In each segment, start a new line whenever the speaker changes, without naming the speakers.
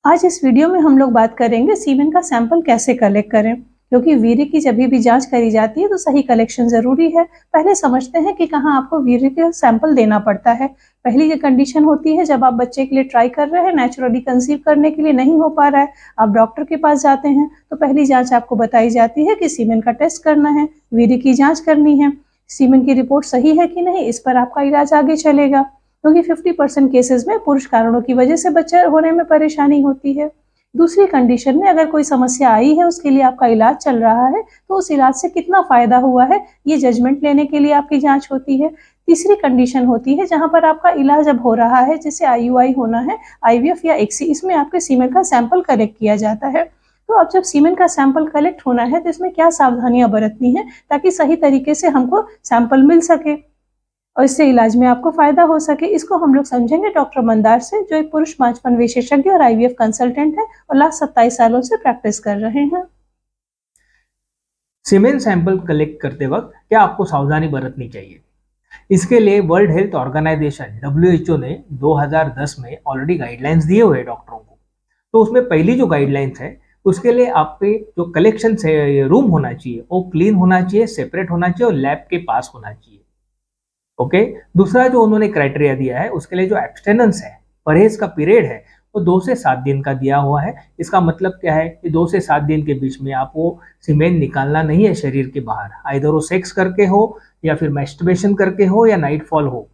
आज इस वीडियो में हम लोग बात करेंगे सीमेन का सैंपल कैसे कलेक्ट करें, क्योंकि वीर्य की जब भी जांच करी जाती है तो सही कलेक्शन जरूरी है। पहले समझते हैं कि कहाँ आपको वीर्य का सैंपल देना पड़ता है। पहली जो कंडीशन होती है, जब आप बच्चे के लिए ट्राई कर रहे हैं, नेचुरली कंसीव करने के लिए नहीं हो पा रहा है, आप डॉक्टर के पास जाते हैं तो पहली जांच आपको बताई जाती है कि सीमेन का टेस्ट करना है, वीर्य की जांच करनी है। सीमेन की रिपोर्ट सही है कि नहीं, इस पर आपका इलाज आगे चलेगा, क्योंकि 50% केसेस में पुरुष कारणों की वजह से बच्चा होने में परेशानी होती है। दूसरी कंडीशन में अगर कोई समस्या आई है, उसके लिए आपका इलाज चल रहा है, तो उस इलाज से कितना फायदा हुआ है ये जजमेंट लेने के लिए आपकी जांच होती है। तीसरी कंडीशन होती है जहां पर आपका इलाज अब हो रहा है, जैसे आईयूआई होना है, आईवीएफ या एक्सी, इसमें आपके सीमेन का सैंपल कलेक्ट किया जाता है। तो अब जब सीमेन का सैंपल कलेक्ट होना है तो इसमें क्या सावधानियां बरतनी है ताकि सही तरीके से हमको सैंपल मिल सके और इससे इलाज में आपको फायदा हो सके, इसको हम लोग समझेंगे डॉक्टर मंदार से, जो एक पुरुष मांचपन विशेषज्ञ और आईवीएफ कंसल्टेंट है और लास्ट 27 सालों से प्रैक्टिस कर रहे हैं।
सीमेन सैंपल कलेक्ट करते वक्त क्या आपको सावधानी बरतनी चाहिए? इसके लिए वर्ल्ड हेल्थ ऑर्गेनाइजेशन WHO ने 2010 में ऑलरेडी गाइडलाइंस दिए हुए डॉक्टरों को। तो उसमें पहली जो गाइडलाइंस है, उसके लिए आप पे जो कलेक्शन रूम होना चाहिए वो क्लीन होना चाहिए, सेपरेट होना चाहिए और लैब के पास होना चाहिए। ओके। दूसरा जो उन्होंने क्राइटेरिया दिया है, उसके लिए जो एब्सटेनेंस है, परहेज का पीरियड है, वो 2 से 7 दिन का दिया हुआ है। इसका मतलब क्या है कि 2 से 7 दिन के बीच में आपको सीमेन निकालना नहीं है शरीर के बाहर, आइदर वो सेक्स करके हो या फिर मैस्टरबेशन करके हो या नाइटफॉल हो,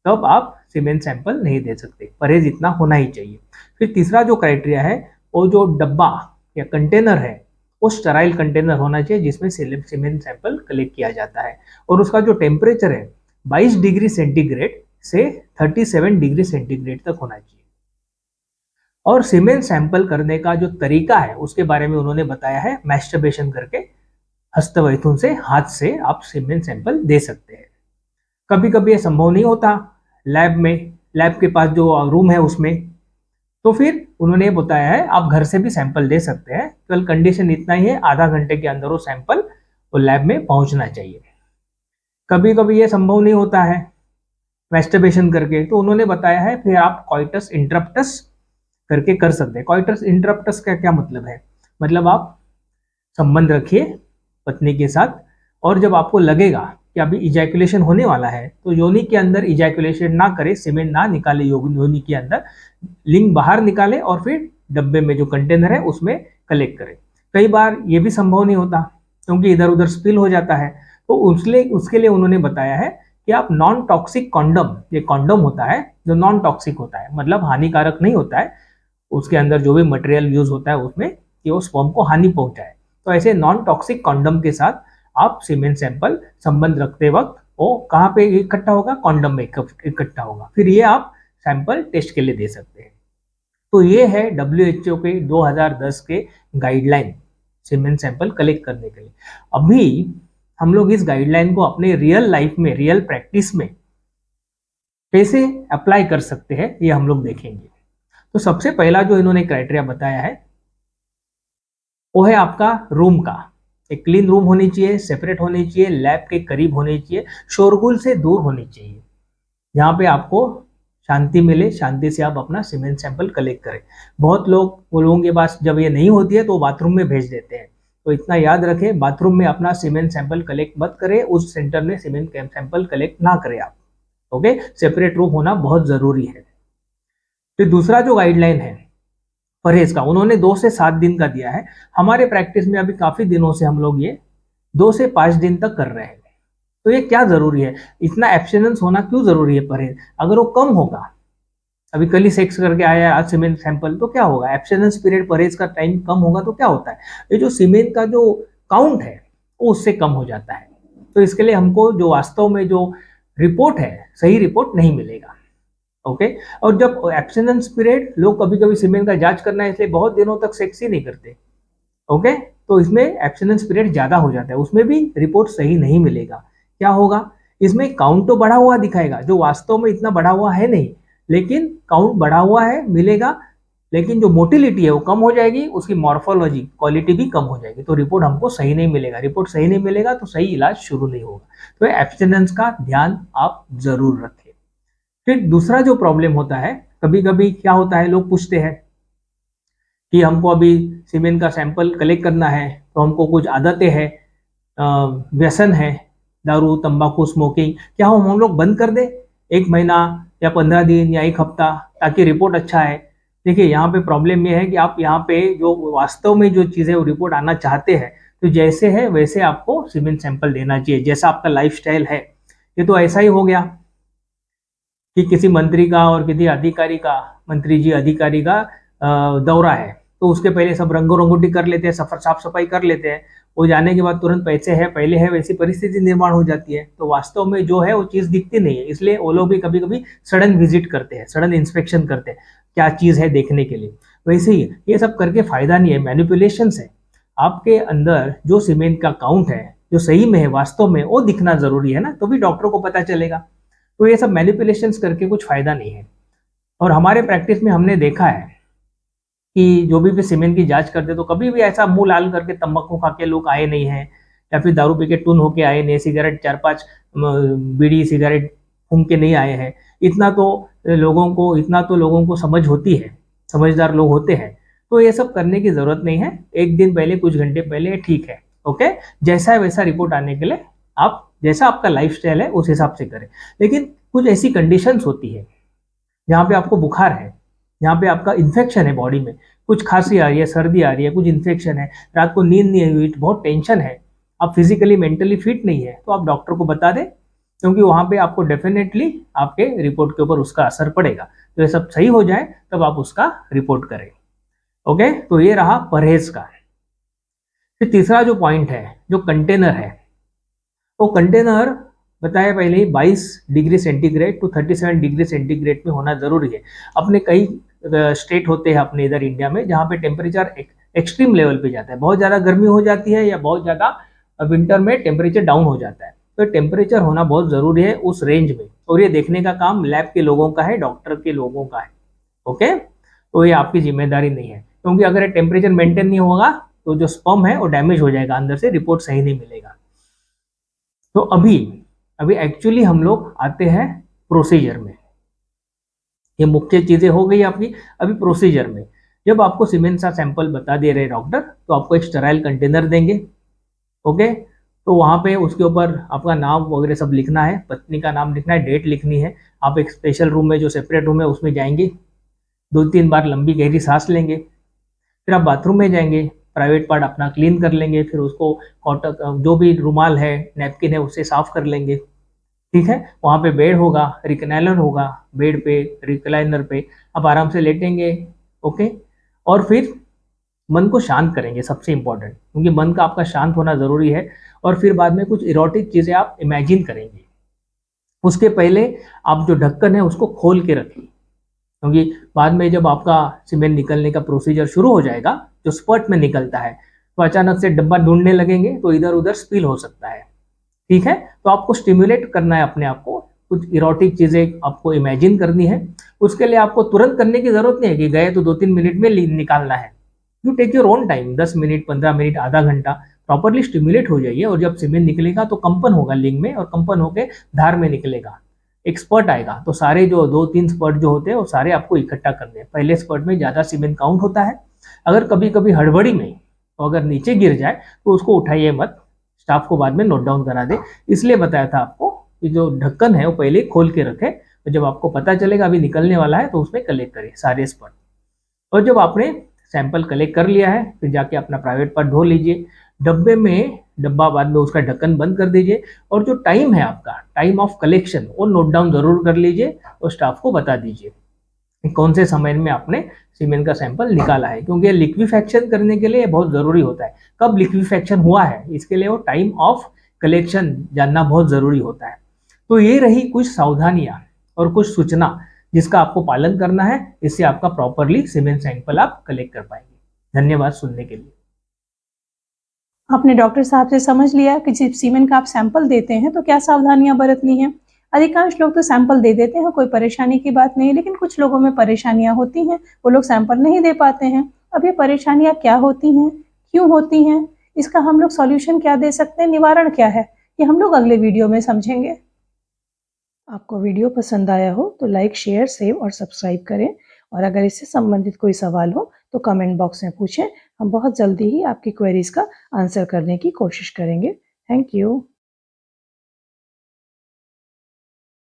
तब आप सीमेन सैंपल नहीं दे सकते। परहेज इतना होना ही चाहिए। फिर तीसरा जो क्राइटेरिया है, वो जो डब्बा या कंटेनर है वो स्टराइल कंटेनर होना चाहिए जिसमें सीमेन सैंपल कलेक्ट किया जाता है, और उसका जो टेम्परेचर है 22 डिग्री सेंटीग्रेड से 37 डिग्री सेंटीग्रेड तक होना चाहिए। और सीमेन सैंपल करने का जो तरीका है उसके बारे में उन्होंने बताया है, मैस्टरबेशन करके हस्तमैथुन से, हाथ से आप सीमेन सैंपल दे सकते हैं। कभी कभी ये संभव नहीं होता लैब में, लैब के पास जो रूम है उसमें, तो फिर उन्होंने बताया है आप घर से भी सैंपल दे सकते हैं। केवल कंडीशन इतना ही है, आधा घंटे के अंदर वो सैंपल वो लैब में पहुंचना चाहिए। कभी कभी ये संभव नहीं होता है मैस्टरबेशन करके, तो उन्होंने बताया है फिर आप कॉइटस इंटरप्टस करके कर सकते हैं। कॉइटस इंटरप्टस का क्या मतलब है? मतलब आप संबंध रखिए पत्नी के साथ, और जब आपको लगेगा कि अभी इजैकुलेशन होने वाला है तो योनि के अंदर इजैकुलेशन ना करे, सीमेन ना निकाले योनि के अंदर, लिंग बाहर निकाले और फिर डब्बे में जो कंटेनर है उसमें कलेक्ट करे। कई बार ये भी संभव नहीं होता क्योंकि इधर उधर स्पिल हो जाता है, तो उसके लिए उन्होंने बताया है कि आप नॉन टॉक्सिक कॉन्डम, ये कॉन्डम होता है जो नॉन टॉक्सिक होता है, मतलब हानिकारक नहीं होता है, उसके अंदर जो भी मटेरियल यूज होता है उसमें कि वो स्पर्म को हानि पहुंचाए, तो ऐसे नॉन टॉक्सिक कॉन्डम के साथ आप सीमेन सैंपल संबंध रखते वक्त वो कहाँ पे इकट्ठा होगा? कॉन्डम में इकट्ठा होगा। फिर ये आप सैंपल टेस्ट के लिए दे सकते हैं। तो ये है WHO के 2010 के गाइडलाइन सीमेन सैंपल कलेक्ट करने के लिए। अभी हम लोग इस गाइडलाइन को अपने रियल लाइफ में, रियल प्रैक्टिस में कैसे अप्लाई कर सकते हैं ये हम लोग देखेंगे। तो सबसे पहला जो इन्होंने क्राइटेरिया बताया है वो है आपका रूम का। एक क्लीन रूम होनी चाहिए, सेपरेट होनी चाहिए, लैब के करीब होनी चाहिए, शोरगुल से दूर होनी चाहिए, जहाँ पे आपको शांति मिले, शांति से आप अपना सीमेन सैंपल कलेक्ट करें। बहुत लोगों के पास जब ये नहीं होती है तो बाथरूम में भेज देते हैं, तो इतना याद रखें, बाथरूम में अपना सीमेन सैंपल कलेक्ट मत करें, उस सेंटर में सीमेन सैंपल कलेक्ट ना करें आप। ओके, सेपरेट रूम होना बहुत जरूरी है। फिर दूसरा जो गाइडलाइन है परहेज का, उन्होंने 2 से 7 दिन का दिया है। हमारे प्रैक्टिस में अभी काफी दिनों से हम लोग ये 2 से 5 दिन तक कर रहे हैं। तो ये क्या जरूरी है, इतना एब्सटिनेंस होना क्यों जरूरी है परहेज? अगर वो कम होगा, अभी कल ही सेक्स करके आया आज सीमेन सैंपल, तो क्या होगा? एब्सटिनेंस पीरियड, परहेज का टाइम कम होगा तो क्या होता है, ये जो सीमेन का जो काउंट है वो उससे कम हो जाता है। तो इसके लिए हमको जो वास्तव में जो रिपोर्ट है, सही रिपोर्ट नहीं मिलेगा। ओके। और जब एब्सटिनेंस पीरियड, लोग कभी कभी सीमेन का जांच करना है इसलिए बहुत दिनों तक सेक्स ही नहीं करते। ओके, तो इसमें एब्सटिनेंस पीरियड ज्यादा हो जाता है, उसमें भी रिपोर्ट सही नहीं मिलेगा। क्या होगा? इसमें काउंट तो बढ़ा हुआ दिखाएगा, जो वास्तव में इतना बढ़ा हुआ है नहीं, लेकिन काउंट बढ़ा हुआ है मिलेगा, लेकिन जो मोटिलिटी है वो कम हो जाएगी, उसकी मॉर्फोलॉजी क्वालिटी भी कम हो जाएगी, तो रिपोर्ट हमको सही नहीं मिलेगा। रिपोर्ट सही नहीं मिलेगा तो सही इलाज शुरू नहीं होगा। तो एब्सटिनेंस का ध्यान आप जरूर रखें। फिर दूसरा जो प्रॉब्लम होता है, कभी कभी क्या होता है, लोग पूछते हैं कि हमको अभी सीमेंट का सैंपल कलेक्ट करना है, तो हमको कुछ आदतें हैं, व्यसन है, दारू, तंबाकू, स्मोकिंग, क्या हम लोग बंद कर दें 1 महीना या 15 दिन या 1 हफ्ता, ताकि रिपोर्ट अच्छा है? देखिए, यहाँ पे प्रॉब्लम ये है कि आप यहाँ पे जो वास्तव में जो चीज़ें वो रिपोर्ट आना चाहते हैं, तो जैसे है वैसे आपको सीमेंट सैंपल देना चाहिए, जैसा आपका लाइफस्टाइल है। ये तो ऐसा ही हो गया कि किसी मंत्री का और किसी अधिकारी का, मंत्री जी अधिकारी का दौरा है, तो उसके पहले सब रंगो रंगोटी कर लेते हैं, सफर साफ सफाई कर लेते हैं। वो जाने के बाद तुरंत पैसे है पहले है वैसी परिस्थिति निर्माण हो जाती है, तो वास्तव में जो है वो चीज़ दिखती नहीं है। इसलिए वो लोग भी कभी कभी सडन विजिट करते हैं, सडन इंस्पेक्शन करते हैं, क्या चीज़ है देखने के लिए। वैसे ही ये सब करके फायदा नहीं है, मैनिपुलेशंस है। आपके अंदर जो सीमेंट का काउंट है, जो सही में है वास्तव में, वो दिखना जरूरी है ना, तो भी डॉक्टर को पता चलेगा। तो ये सब मैनिपुलेशंस करके कुछ फायदा नहीं है। और हमारे प्रैक्टिस में हमने देखा है कि जो भी सीमेंट की जांच करते तो कभी भी ऐसा मुंह लाल करके तंबाकू खा के लोग आए नहीं हैं, या फिर दारू पी के टून होके आए नहीं, सिगरेट 4-5 बीड़ी सिगरेट फूंक के नहीं आए हैं। इतना तो लोगों को समझ होती है, समझदार लोग होते हैं। तो ये सब करने की जरूरत नहीं है, एक दिन पहले, कुछ घंटे पहले ठीक है, ओके। जैसा है वैसा रिपोर्ट आने के लिए आप, जैसा आपका लाइफस्टाइल है उस हिसाब से करें। लेकिन कुछ ऐसी कंडीशंस होती है जहाँ पे आपको बुखार है, यहाँ पे आपका इन्फेक्शन है बॉडी में, कुछ खांसी आ रही है, सर्दी आ रही है, कुछ इन्फेक्शन है, रात को नींद नहीं हुई, बहुत टेंशन है, आप फिजिकली मेंटली फिट नहीं है, तो आप डॉक्टर को बता दें, क्योंकि वहाँ पे आपको डेफिनेटली आपके रिपोर्ट के ऊपर उसका असर पड़ेगा। तो ये सब सही हो जाए तब आप उसका रिपोर्ट करें, ओके। तो ये रहा परहेज का। फिर तीसरा जो पॉइंट है, जो कंटेनर है, वो कंटेनर बताया पहले ही 22 degree centigrade to 37 degree centigrade में होना जरूरी है। अपने कई स्टेट होते हैं अपने इधर इंडिया में जहाँ पे टेम्परेचर एक्सट्रीम लेवल पे जाता है, बहुत ज़्यादा गर्मी हो जाती है या बहुत ज़्यादा विंटर में टेम्परेचर डाउन हो जाता है, तो टेम्परेचर होना बहुत ज़रूरी है उस रेंज में। और ये देखने का काम लैब के लोगों का है, डॉक्टर के लोगों का है, ओके। तो ये आपकी जिम्मेदारी नहीं है, क्योंकि अगर टेम्परेचर मेंटेन नहीं होगा तो जो स्पर्म है वो डैमेज हो जाएगा, अंदर से रिपोर्ट सही नहीं मिलेगा। तो अभी अभी एक्चुअली हम लोग आते हैं प्रोसीजर में। ये मुख्य चीजें हो गई आपकी। अभी प्रोसीजर में जब आपको सीमेंट का सैंपल बता दे रहे डॉक्टर, तो आपको एक स्टेराइल कंटेनर देंगे, ओके। तो वहाँ पे उसके ऊपर आपका नाम वगैरह सब लिखना है, पत्नी का नाम लिखना है, डेट लिखनी है। आप एक स्पेशल रूम में, जो सेपरेट रूम है उसमें जाएंगे, 2-3 बार लंबी गहरी सांस लेंगे, फिर आप बाथरूम में जाएंगे, प्राइवेट पार्ट अपना क्लीन कर लेंगे, फिर उसको कॉटन, जो भी रुमाल है, नैपकिन है, उससे साफ कर लेंगे, ठीक है। वहाँ पे बेड होगा, रिक्लाइनर होगा, बेड पे रिक्लाइनर पे आप आराम से लेटेंगे, ओके। और फिर मन को शांत करेंगे, सबसे इंपॉर्टेंट, क्योंकि मन का आपका शांत होना जरूरी है। और फिर बाद में कुछ इरोटिक चीजें आप इमेजिन करेंगे। उसके पहले आप जो ढक्कन है उसको खोल के रखिए, क्योंकि बाद में जब आपका सीमेंट निकलने का प्रोसीजर शुरू हो जाएगा, जो स्पर्ट में निकलता है, तो अचानक से डब्बा ढूंढने लगेंगे तो इधर उधर स्पिल हो सकता है, ठीक है। तो आपको स्टिमुलेट करना है अपने आप को, कुछ इरोटिक चीजें आपको इमेजिन करनी है। उसके लिए आपको तुरंत करने की जरूरत नहीं है कि गए तो 2-3 मिनट में निकालना है। You take your own time, 10 minute, 15 minute, आधा घंटा, प्रॉपरली स्टिमुलेट हो जाइए। और जब सीमेंट निकलेगा तो कंपन होगा लिंग में, और कंपन होकर धार में निकलेगा, एक स्पर्ट आएगा, तो सारे जो 2-3 स्पर्ट जो होते हैं वो सारे आपको इकट्ठा करने हैं। पहले स्पर्ट में ज्यादा सीमेंट काउंट होता है। अगर कभी कभी हड़बड़ी में तो अगर नीचे गिर जाए तो उसको उठाइए मत, स्टाफ को बाद में नोट डाउन करा दे। इसलिए बताया था आपको कि जो ढक्कन है वो पहले खोल के रखे, तो जब आपको पता चलेगा अभी निकलने वाला है तो उसमें कलेक्ट करें सारे स्पर्ट। और जब आपने सैंपल कलेक्ट कर लिया है, फिर जाके अपना प्राइवेट पार्ट धो लीजिए, डब्बा बाद में उसका ढक्कन बंद कर दीजिए। और जो टाइम है आपका, टाइम ऑफ कलेक्शन, वो नोट डाउन जरूर कर लीजिए और स्टाफ को बता दीजिए कौन से समय में आपने सीमेंट का सैंपल निकाला है, क्योंकि लिक्विफैक्शन करने के लिए बहुत जरूरी होता है। कब लिक्विफैक्शन हुआ है इसके लिए वो टाइम ऑफ कलेक्शन जानना बहुत जरूरी होता है। तो ये रही कुछ सावधानियां और कुछ सूचना जिसका आपको पालन करना है, इससे आपका प्रॉपरली सीमेंट सैंपल आप कलेक्ट कर पाएंगे। धन्यवाद सुनने के लिए।
आपने डॉक्टर साहब से समझ लिया कि जब सीमेंट का आप सैंपल देते हैं तो क्या सावधानियां बरतनी है। अधिकांश लोग तो सैंपल दे देते हैं, कोई परेशानी की बात नहीं, लेकिन कुछ लोगों में परेशानियां होती हैं, वो लोग सैंपल नहीं दे पाते हैं। अब ये परेशानियां क्या होती हैं, क्यों होती हैं, इसका हम लोग सॉल्यूशन क्या दे सकते हैं, निवारण क्या है, ये हम लोग अगले वीडियो में समझेंगे। आपको वीडियो पसंद आया हो तो लाइक, शेयर, सेव और सब्सक्राइब करें और अगर इससे संबंधित कोई सवाल हो तो कमेंट बॉक्स में पूछें, हम बहुत जल्दी ही आपकी क्वेरीज का आंसर करने की कोशिश करेंगे। Thank you.